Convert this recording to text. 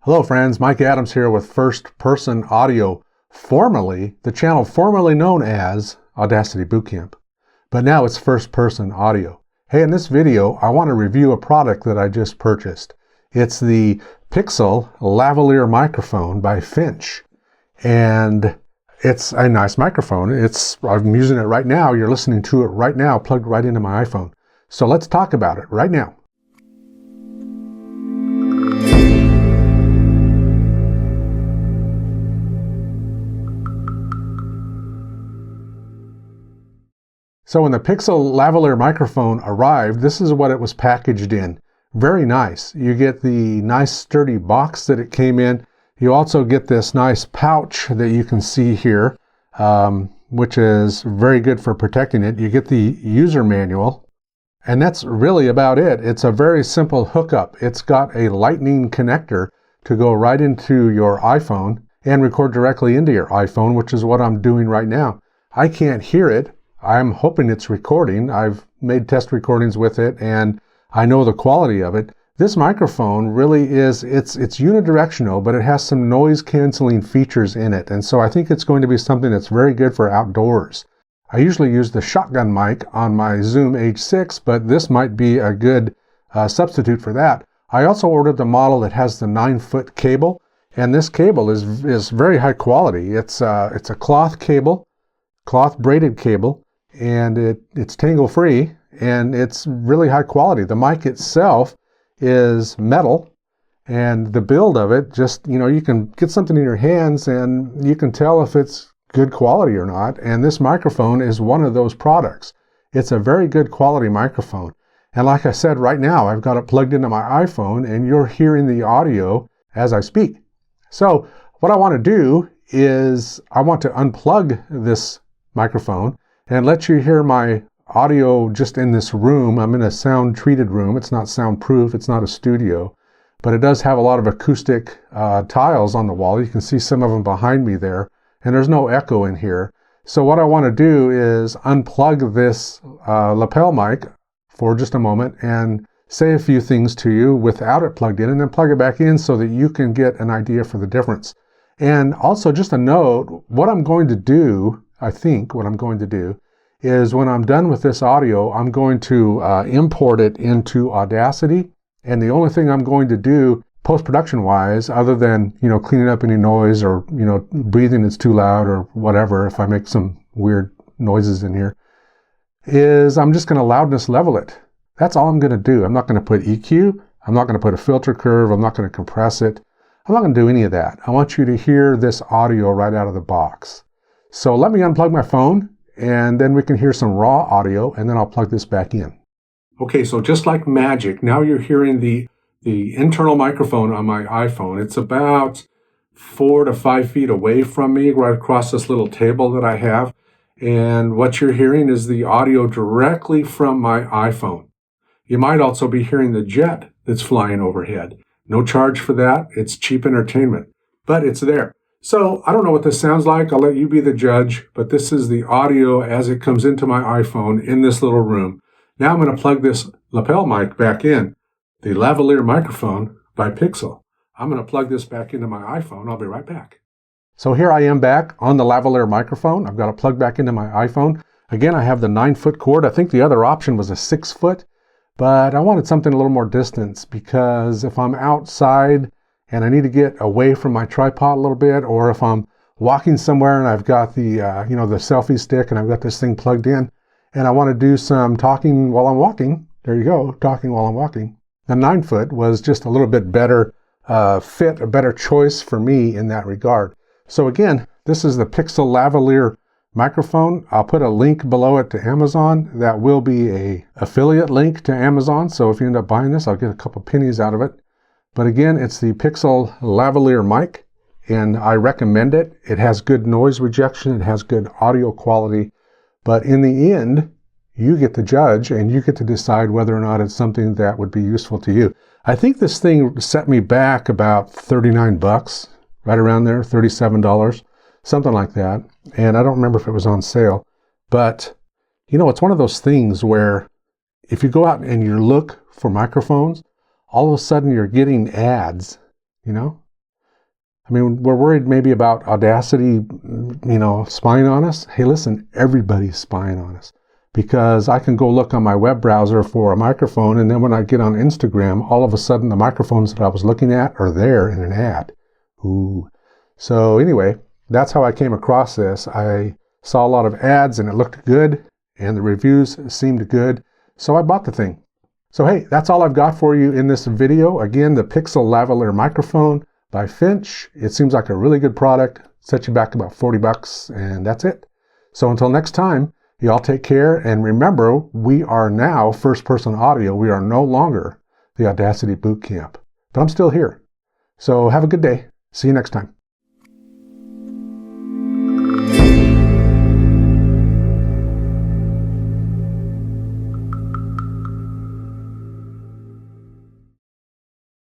Hello friends, Mike Adams here with First Person Audio, the channel formerly known as Audacity Bootcamp, but now it's First Person Audio. Hey, in this video, I want to review a product that I just purchased. It's the Professional Lavalier Microphone by Finch, and it's a nice microphone. I'm using it right now. You're listening to it right now, plugged right into my iPhone. So let's talk about it right now. So when the Professional Lavalier microphone arrived, this is what it was packaged in. Very nice. You get the nice sturdy box that it came in. You also get this nice pouch that you can see here, which is very good for protecting it. You get the user manual, and that's really about it. It's a very simple hookup. It's got a lightning connector to go right into your iPhone and record directly into your iPhone, which is what I'm doing right now. I can't hear it. I'm hoping it's recording. I've made test recordings with it and I know the quality of it. This microphone really is, it's unidirectional, but it has some noise canceling features in it. And so I think it's going to be something that's very good for outdoors. I usually use the shotgun mic on my Zoom H6, but this might be a good substitute for that. I also ordered the model that has the 9-foot cable, and this cable is very high quality. It's a cloth cable, cloth braided cable, and it's tangle free and it's really high quality. The mic itself is metal, and the build of it, just, you can get something in your hands and you can tell if it's good quality or not. And this microphone is one of those products. It's a very good quality microphone. And like I said, right now I've got it plugged into my iPhone and you're hearing the audio as I speak. So what I want to do is I want to unplug this microphone and let you hear my audio just in this room. I'm in a sound treated room. It's not soundproof. It's not a studio, but it does have a lot of acoustic tiles on the wall. You can see some of them behind me there, and there's no echo in here. So what I want to do is unplug this lapel mic for just a moment and say a few things to you without it plugged in, and then plug it back in so that you can get an idea for the difference. And also just a note, what I'm going to do, I think what I'm going to do is when I'm done with this audio, I'm going to import it into Audacity. And the only thing I'm going to do post-production wise, other than, cleaning up any noise or, breathing that's too loud or whatever, if I make some weird noises in here, is I'm just going to loudness level it. That's all I'm going to do. I'm not going to put EQ. I'm not going to put a filter curve. I'm not going to compress it. I'm not going to do any of that. I want you to hear this audio right out of the box. So let me unplug my phone, and then we can hear some raw audio, and then I'll plug this back in. Okay, so just like magic, now you're hearing the internal microphone on my iPhone. It's about 4 to 5 feet away from me, right across this little table that I have. And what you're hearing is the audio directly from my iPhone. You might also be hearing the jet that's flying overhead. No charge for that. It's cheap entertainment, but it's there. So I don't know what this sounds like. I'll let you be the judge, but this is the audio as it comes into my iPhone in this little room. Now I'm going to plug this lapel mic back in, the lavalier microphone by Professional. I'm going to plug this back into my iPhone. I'll be right back. So here I am back on the lavalier microphone. I've got it plugged back into my iPhone. Again, I have the 9-foot cord. I think the other option was a 6-foot, but I wanted something a little more distance because if I'm outside and I need to get away from my tripod a little bit, or if I'm walking somewhere and I've got the, the selfie stick and I've got this thing plugged in and I want to do some talking while I'm walking, there you go, talking while I'm walking. The 9-foot was just a little bit better fit, a better choice for me in that regard. So again, this is the Professional Lavalier microphone. I'll put a link below it to Amazon. That will be a affiliate link to Amazon. So if you end up buying this, I'll get a couple pennies out of it. But again, it's the Professional Lavalier mic, and I recommend it. It has good noise rejection. It has good audio quality. But in the end, you get to judge, and you get to decide whether or not it's something that would be useful to you. I think this thing set me back about 39 bucks, right around there, $37, something like that. And I don't remember if it was on sale. But, it's one of those things where if you go out and you look for microphones, all of a sudden you're getting ads, I mean, we're worried maybe about Audacity, spying on us. Hey, listen, everybody's spying on us, because I can go look on my web browser for a microphone, and then when I get on Instagram, all of a sudden the microphones that I was looking at are there in an ad. Ooh. So anyway, that's how I came across this. I saw a lot of ads and it looked good, and the reviews seemed good, so I bought the thing. So hey, that's all I've got for you in this video. Again, the Pixel Lavalier Microphone by Finch. It seems like a really good product. Set you back about $40, and that's it. So until next time, you all take care, and remember, we are now first-person audio. We are no longer the Audacity Bootcamp, but I'm still here. So have a good day. See you next time.